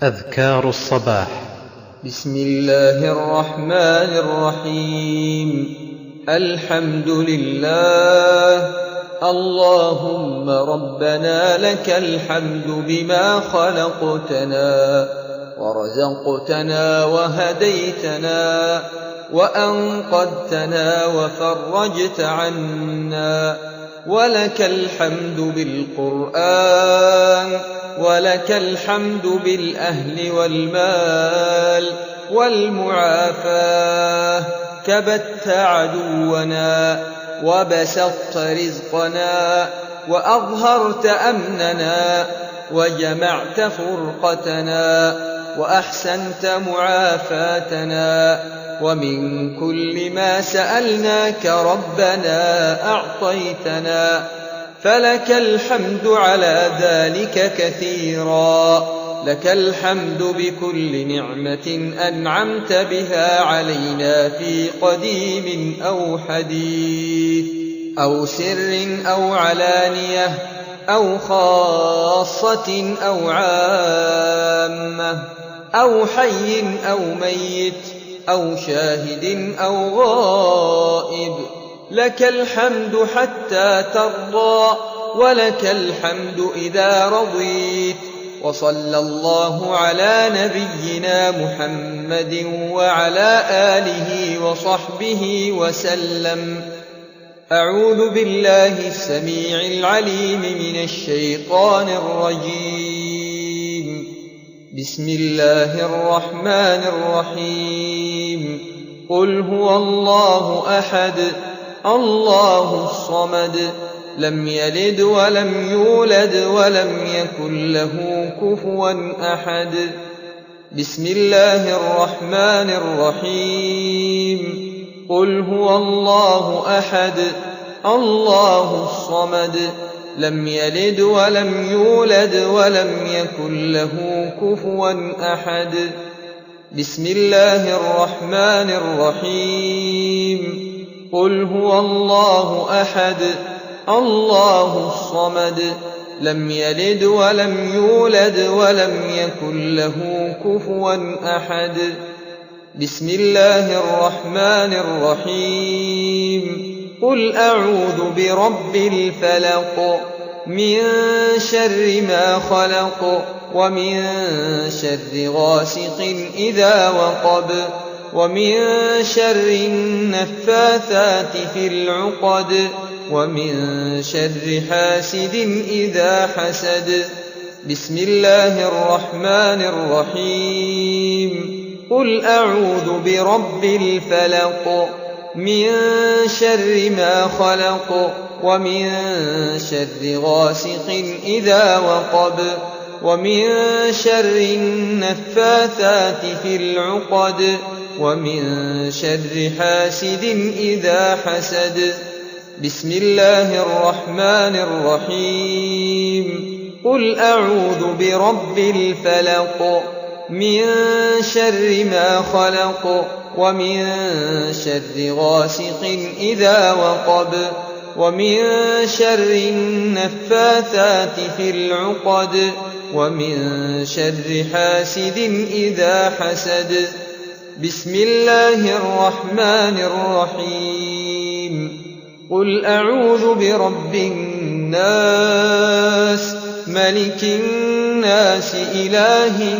أذكار الصباح. بسم الله الرحمن الرحيم. الحمد لله. اللهم ربنا لك الحمد بما خلقتنا ورزقتنا وهديتنا وأنقذتنا وفرجت عنا، ولك الحمد بالقرآن، ولك الحمد بالأهل والمال والمعافاة. كبت عدونا وبسطت رزقنا وأظهرت أمننا وجمعت فرقتنا وأحسنت معافاتنا، ومن كل ما سألناك ربنا أعطيتنا، فلك الحمد على ذلك كثيرا. لك الحمد بكل نعمة أنعمت بها علينا في قديم أو حديث أو سر أو علانية أو خاصة أو عامة أو حي أو ميت أو شاهد أو غائب. لك الحمد حتى ترضى، ولك الحمد إذا رضيت. وصلى الله على نبينا محمد وعلى آله وصحبه وسلم. أعوذ بالله السميع العليم من الشيطان الرجيم. بسم الله الرحمن الرحيم. قل هو الله أحد الله الصمد، لم يلد ولم يولد ولم يكن له كفوا أحد. بسم الله الرحمن الرحيم. قل هو الله أحد الله الصمد، لم يلد ولم يولد ولم يكن له كفوا أحد. بسم الله الرحمن الرحيم. قل هو الله أحد الله الصمد، لم يلد ولم يولد ولم يكن له كفوا أحد. بسم الله الرحمن الرحيم. قل أعوذ برب الفلق، من شر ما خلق، ومن شر غاسق إذا وقب، ومن شر النفاثات في العقد، ومن شر حاسد إذا حسد. بسم الله الرحمن الرحيم. قل أعوذ برب الفلق، من شر ما خلق، ومن شر غاسق إذا وقب، ومن شر النفاثات في العقد، ومن شر حاسد إذا حسد. بسم الله الرحمن الرحيم. قل أعوذ برب الفلق، من شر ما خلق، ومن شر غاسق إذا وقب، ومن شر النفاثات في العقد، ومن شر حاسد إذا حسد. بسم الله الرحمن الرحيم. قل أعوذ برب الناس، ملك الناس، إله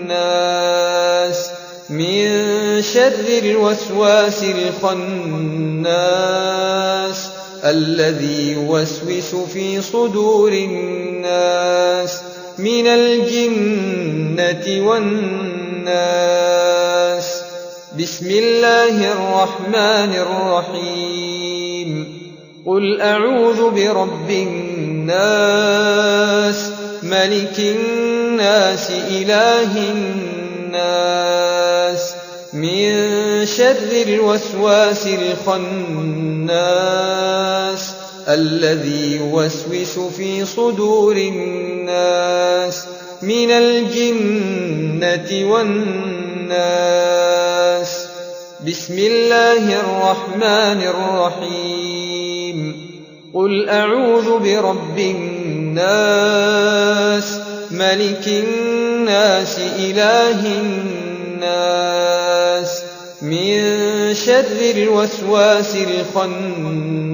الناس، من شر الوسواس الخناس، الذي يوسوس في صدور الناس من الجنة والناس. بسم الله الرحمن الرحيم. قل أعوذ برب الناس، ملك الناس، إله الناس، من شر الوسواس الخناس، الذي يوسوس في صدور الناس من الجنة والناس. بسم الله الرحمن الرحيم. قل أعوذ برب الناس، ملك الناس إله الناس من شر الوسواس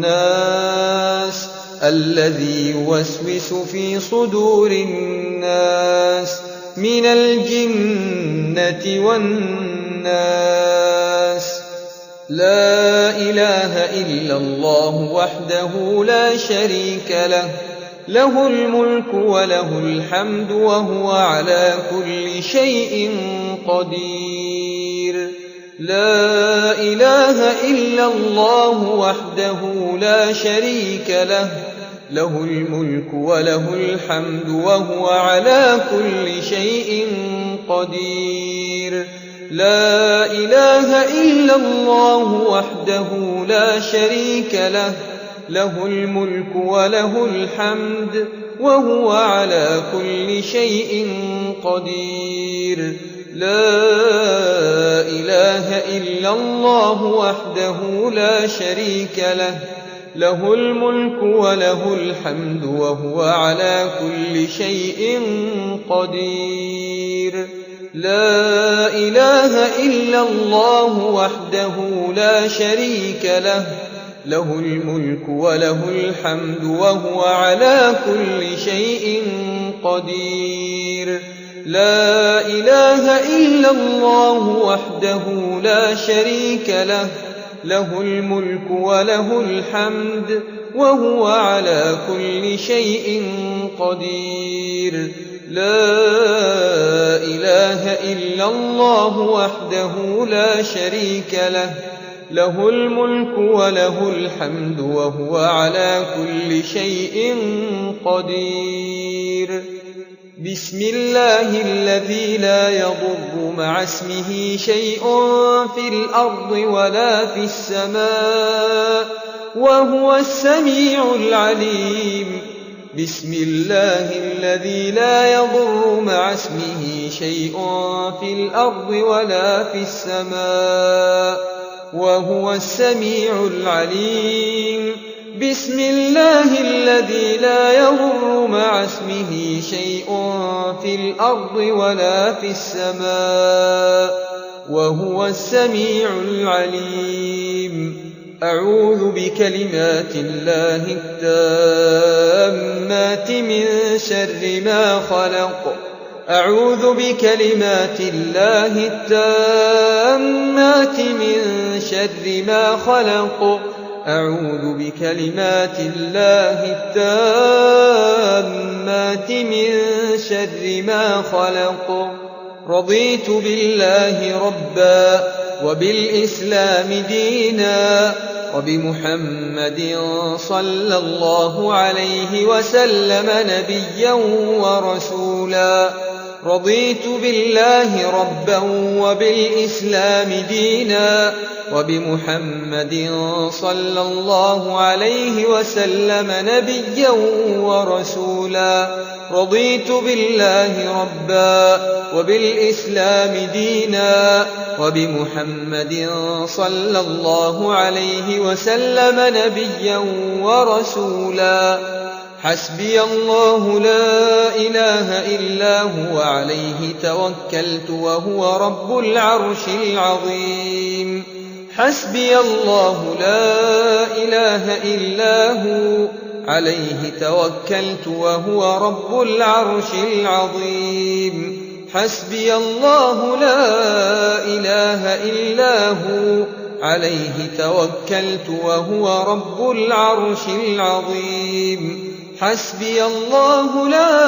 الخناس الذي يوسوس في صدور الناس من الجنة والناس. لا إله إلا الله وحده لا شريك له، له الملك وله الحمد وهو على كل شيء قدير. لا إله إلا الله وحده لا شريك له، له الملك وله الحمد وهو على كل شيء قدير. لا إله إلا الله وحده لا شريك له، له الملك وله الحمد وهو على كل شيء قدير. لا إله إلا الله وحده لا شريك له، له الملك وله الحمد وهو على كل شيء قدير. لا إله إلا الله وحده لا شريك له، له الملك وله الحمد وهو على كل شيء قدير. لا إله إلا الله وحده لا شريك له، له الملك وله الحمد وهو على كل شيء قدير. لا إله إلا الله وحده لا شريك له، له الملك وله الحمد وهو على كل شيء قدير. بسم الله الذي لا يضر مع اسمه شيء في الأرض ولا في السماء وهو السميع العليم. بسم الله الذي لا يضر مع اسمه شيء في الأرض ولا في السماء وهو السميع العليم. بسم الله الذي لا يضر مع اسمه شيء في الأرض ولا في السماء وهو السميع العليم. أعوذ بكلمات الله التامات من شر ما خلق. أعوذ بكلمات الله التامات من شر ما خلق. أعوذ بكلمات الله التامات من شر ما خلق. رضيت بالله ربا وبالإسلام دينا وبمحمد صلى الله عليه وسلم نبيا ورسولا. رضيت بالله ربا وبالإسلام دينا وبمحمد صلى الله عليه وسلم نبيا ورسولا. رضيت بالله ربا وبالإسلام دينا وبمحمد صلى الله عليه وسلم نبيا ورسولا. حسبي الله لا إله إلا هو عليه توكلت وهو رب العرش العظيم. حسبي الله لا إله إلا هو عليه توكلت وهو رب العرش العظيم. حسبي الله لا إله إلا هو عليه توكلت وهو رب العرش العظيم. حسبي الله لا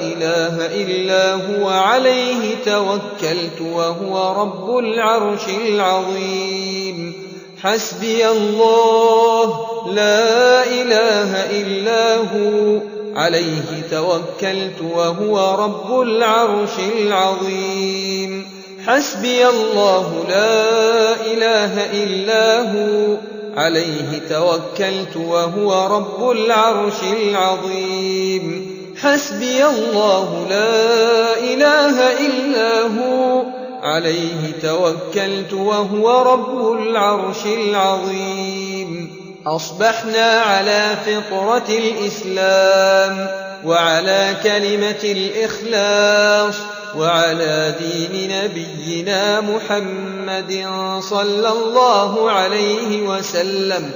إله إلا هو عليه توكلت وهو رب العرش العظيم. حسبي الله لا إله إلا هو عليه توكلت وهو رب العرش العظيم. حسبي الله لا إله إلا هو عليه توكلت وهو رب العرش العظيم. حسبي الله لا إله إلا هو عليه توكلت وهو رب العرش العظيم. أصبحنا على فطرة الإسلام وعلى كلمة الإخلاص وعلى دين نبينا محمد صلى الله عليه وسلم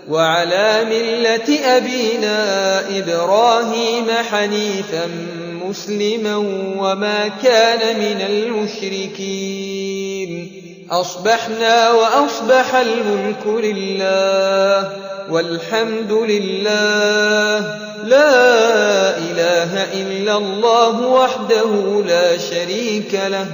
وعلى ملة أبينا إبراهيم حنيفا مسلما وما كان من المشركين. أصبحنا وأصبح الملك لله والحمد لله، لا إله إلا الله وحده لا شريك له،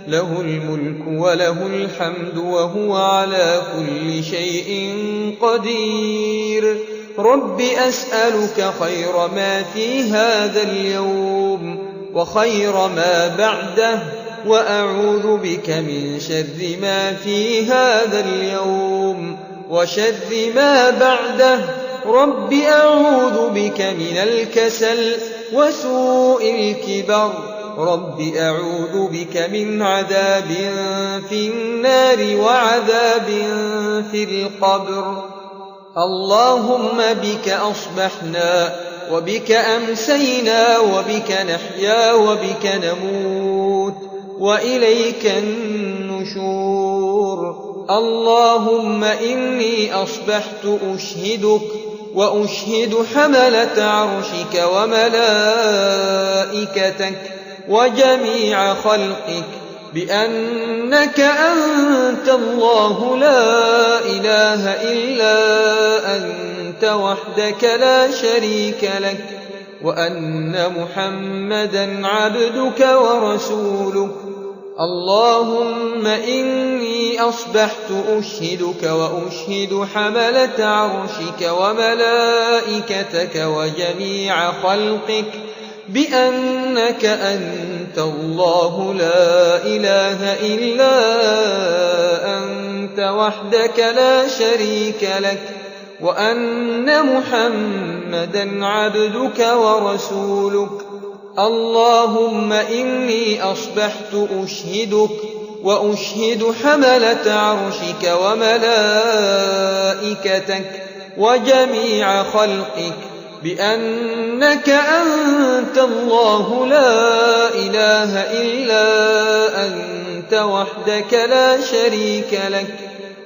له الملك وله الحمد وهو على كل شيء قدير. رب أسألك خير ما في هذا اليوم وخير ما بعده، وأعوذ بك من شر ما في هذا اليوم وشر ما بعده. رب أعوذ بك من الكسل وسوء الكبر. رب أعوذ بك من عذاب في النار وعذاب في القبر. اللهم بك أصبحنا وبك أمسينا وبك نحيا وبك نموت وإليك النشور. اللهم إني أصبحت أشهدك وأشهد حملة عرشك وملائكتك وجميع خلقك بأنك أنت الله لا إله إلا أنت وحدك لا شريك لك، وأن محمدا عبدك ورسولك. اللهم إني أصبحت أشهدك وأشهد حملة عرشك وملائكتك وجميع خلقك بأنك أنت الله لا إله إلا أنت وحدك لا شريك لك، وأن محمدا عبدك ورسولك. اللهم إني أصبحت أشهدك وأشهد حملة عرشك وملائكتك وجميع خلقك بأنك أنت الله لا إله إلا أنت وحدك لا شريك لك،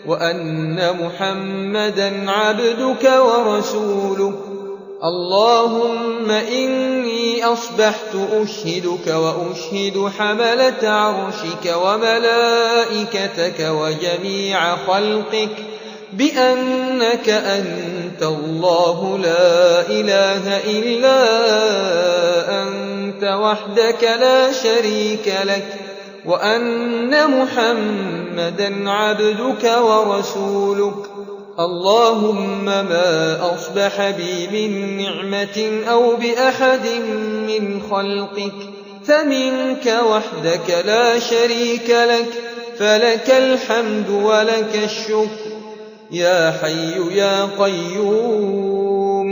وأن محمدا عبدك ورسولك. اللهم إني أصبحت أشهدك وأشهد حملة عرشك وملائكتك وجميع خلقك بأنك أنت الله لا إله إلا أنت وحدك لا شريك لك، وأن محمدا عبدك ورسولك. اللهم ما أصبح بي من نعمة أو بأحد من خلقك فمنك وحدك لا شريك لك، فلك الحمد ولك الشكر. يا حي يا قيوم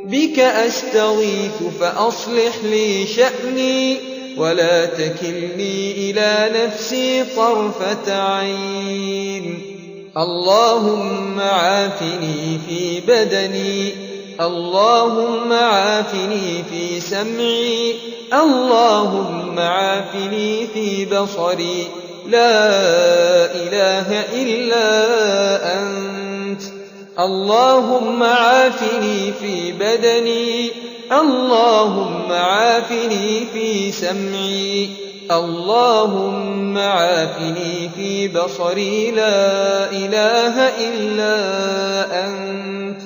بك أستغيث فأصلح لي شأني ولا تكلني إلى نفسي طرفة عين. اللهم عافني في بدني، اللهم عافني في سمعي، اللهم عافني في بصري. لا إله إلا أنت. اللهم عافني في بدني، اللهم عافني في سمعي، اللهم عافني في بصري. لا إله إلا أنت.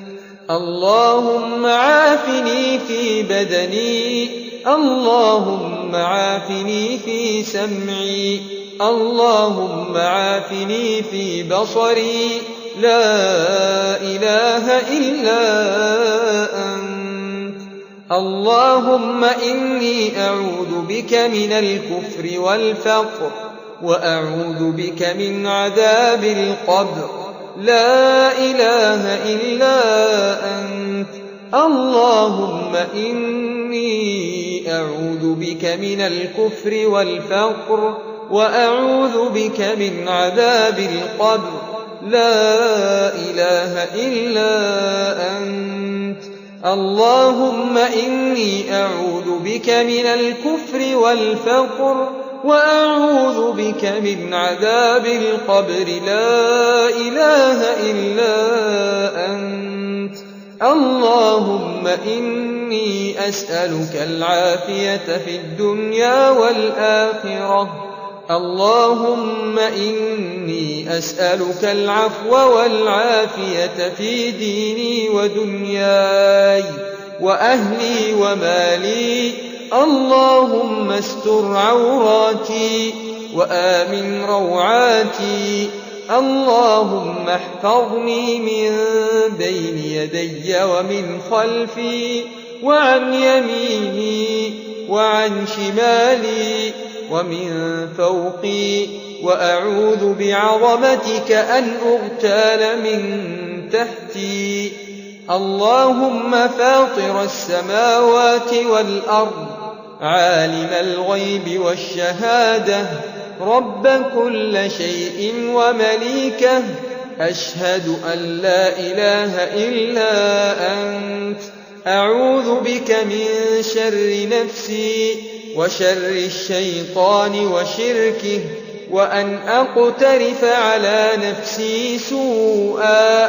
اللهم عافني في بدني، اللهم عافني في سمعي، اللهم عافني في بصري. لا إله إلا أنت. اللهم إني أعوذ بك من الكفر والفقر، وأعوذ بك من عذاب القبر. لا إله إلا أنت. اللهم إني أعوذ بك من الكفر والفقر، وأعوذ بك من عذاب القبر. لا إله إلا أنت. اللهم إني أعوذ بك من الكفر والفقر وأعوذ بك من عذاب القبر لا إله إلا أنت اللهم إني أسألك العافية في الدنيا والآخرة اللهم إني أسألك العفو والعافية في ديني ودنياي وأهلي ومالي اللهم استر عوراتي وآمن روعاتي اللهم احفظني من بين يدي ومن خلفي وعن يميني وعن شمالي ومن فوقي وأعوذ بعظمتك أن أغتال من تحتي اللهم فاطر السماوات والأرض عالم الغيب والشهادة رب كل شيء ومليكه أشهد أن لا إله إلا أنت أعوذ بك من شر نفسي وشر الشيطان وشركه وأن أقترف على نفسي سوءا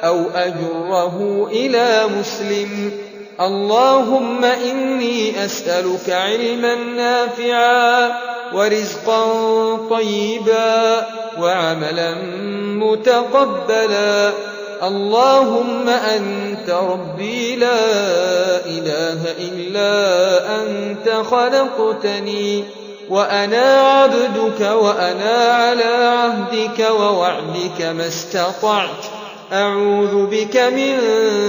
أو أجره إلى مسلم اللهم إني أسألك علما نافعا ورزقا طيبا وعملا متقبلا اللهم أنت ربي لا إله إلا أنت خلقتني وأنا عبدك وأنا على عهدك ووعدك ما استطعت أعوذ بك من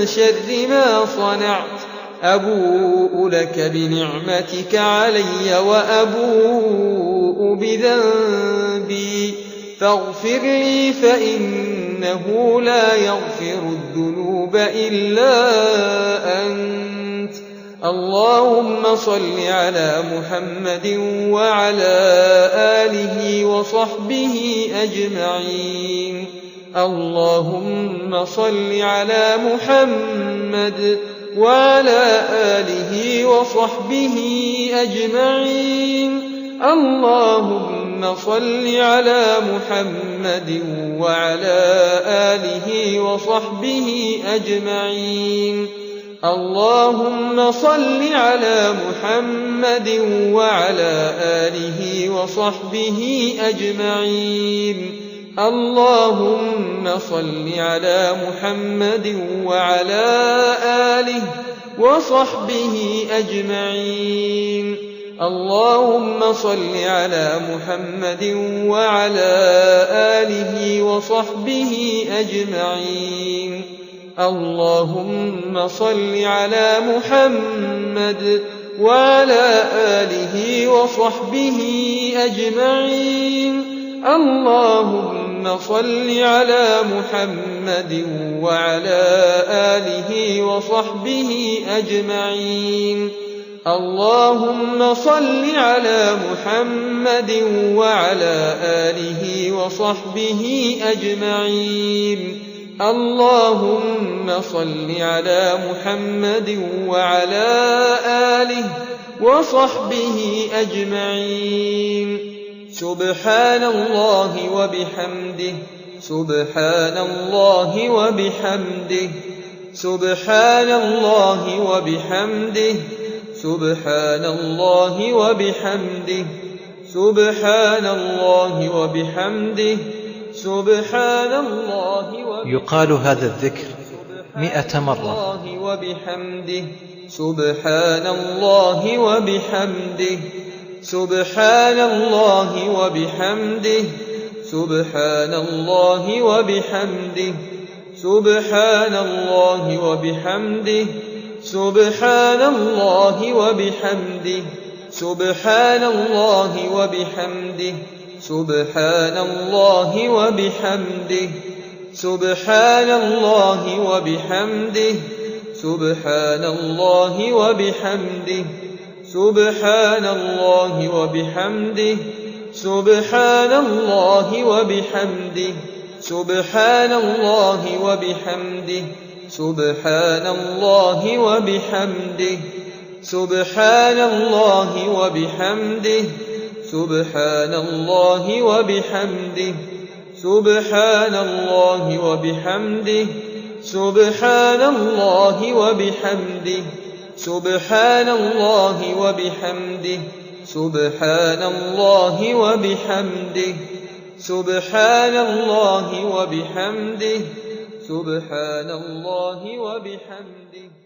شر ما صنعت أبوء لك بنعمتك علي وأبوء بذنبي فاغفر لي فإنه لا يغفر الذنوب إلا أنت اللهم صل على محمد وعلى آله وصحبه أجمعين اللهم صل على محمد وعلى آله وصحبه أجمعين اللهم صل على محمد وعلى آله وصحبه أجمعين اللهم صل على محمد وعلى آله وصحبه أجمعين اللهم صل على محمد وعلى آله وصحبه أجمعين اللهم صل على محمد وعلى آله وصحبه أجمعين اللهم صل على محمد وعلى آله وصحبه أجمعين اللهم صل على محمد وعلى آله وصحبه أجمعين اللهم صل على محمد وعلى آله وصحبه أجمعين اللهم صل على محمد وعلى آله وصحبه أجمعين سبحان الله وبحمده سبحان الله وبحمده سبحان الله وبحمده سبحان الله وبحمده سبحان الله وبحمده سبحان الله وبحمده يقال هذا الذكر 100 مرة سبحان الله وبحمده سبحان الله وبحمده سبحان الله وبحمده سبحان الله وبحمده سبحان الله وبحمده سبحان الله وبحمده سبحان الله وبحمده سبحان الله وبحمده سبحان الله وبحمده سبحان الله وبحمده سبحان الله وبحمده سبحان الله وبحمده سبحان الله وبحمده سبحان الله وبحمده سبحان الله وبحمده سبحان الله وبحمده سبحان الله وبحمده سبحان الله وبحمده سبحان الله وبحمده سبحان الله وبحمده سبحان الله وبحمده